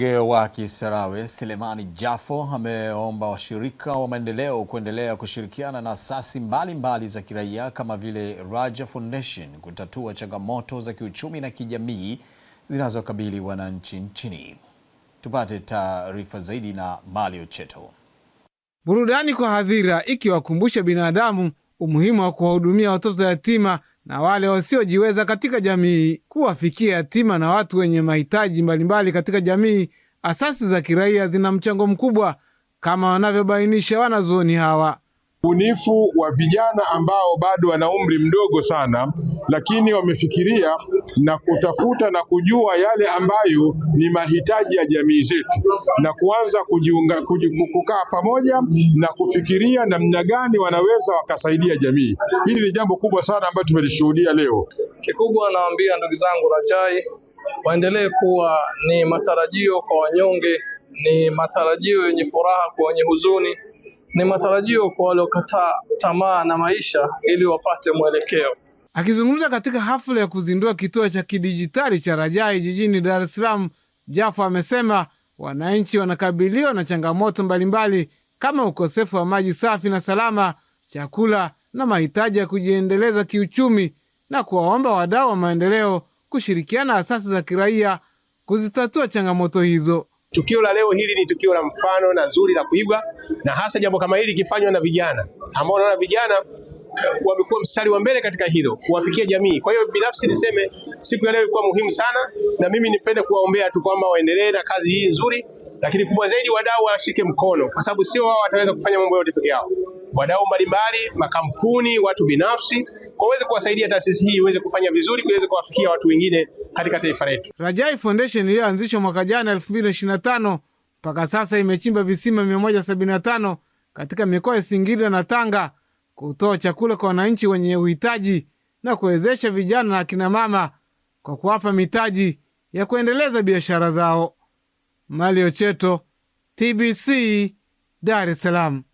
Mbunge wa Kisarawe Selemani Jafo ameomba washirika wa maendeleo kuendelea kushirikiana na asasi mbalimbali za kiraia kama vile Raja Foundation kutatua changamoto za kiuchumi na kijamii zinazokabili wananchi nchini. Tupate taarifa zaidi na Mali Ocheto. Burudani kwa hadhira ikiwakumbusha binadamu umuhimu wa kuwahudumia watoto yatima na wale wasiojiweza katika jamii. Kuwafikia yatima na watu wenye mahitaji mbalimbali katika jamii, asasi za kiraia zina mchango mkubwa kama wanavyobainisha wanazuoni hawa. Ubunifu wa vijana ambao bado wana umri mdogo sana, lakini wamefikiria na kutafuta na kujua yale ambayo ni mahitaji ya jamii zetu na kuanza kukaa pamoja na kufikiria namna gani wanaweza wakasaidia jamii. Hili ni jambo kubwa sana ambalo tumelishuhudia leo. Kikubwa naambia ndugu zangu Rajai waendelee kuwa ni matarajio kwa wanyonge, ni matarajio yenye furaha kwa wenye huzuni, ni matarajio kwa waliokataa tamaa na maisha ili wapate mwelekeo. Akizungumza katika hafla ya kuzindua kituo cha kidijitali cha Rajai jijini Dar es Salaam, Jafo amesema wananchi wanakabiliwa na changamoto mbalimbali kama ukosefu wa maji safi na salama, chakula na mahitaji ya kujiendeleza kiuchumi, na kuwaomba wadau wa maendeleo kushirikiana asasi za kiraia kuzitatua changamoto hizo. Tukio la leo hili ni tukio la mfano na zuri la kuigwa, na hasa jambo kama hili kifanywa na vijana ambao naona vijana wamekuwa mstari wa mbele katika hilo kuwafikia jamii. Kwa hiyo binafsi niseme siku ya leo ilikuwa muhimu sana, na mimi nipende kuwaombea tu kwamba waendelee na kazi hii nzuri, lakini kubwa zaidi wadau washike mkono, kwa sababu sio wao wataweza kufanya mambo yote peke yao. Wadau mbalimbali, makampuni, watu binafsi waweze kuwasaidia taasisi hii iweze kufanya vizuri, iweze kuwafikia watu wengine katika taifa letu. Rajai Foundation iliyoanzishwa mwaka jana 2025 mpaka sasa imechimba visima 175 katika mikoa ya Singida na Tanga, kutoa chakula kwa wananchi wenye uhitaji na kuwezesha vijana na akina mama kwa kuwapa mitaji ya kuendeleza biashara zao. Mali Ocheto, TBC, Dar es Salaam.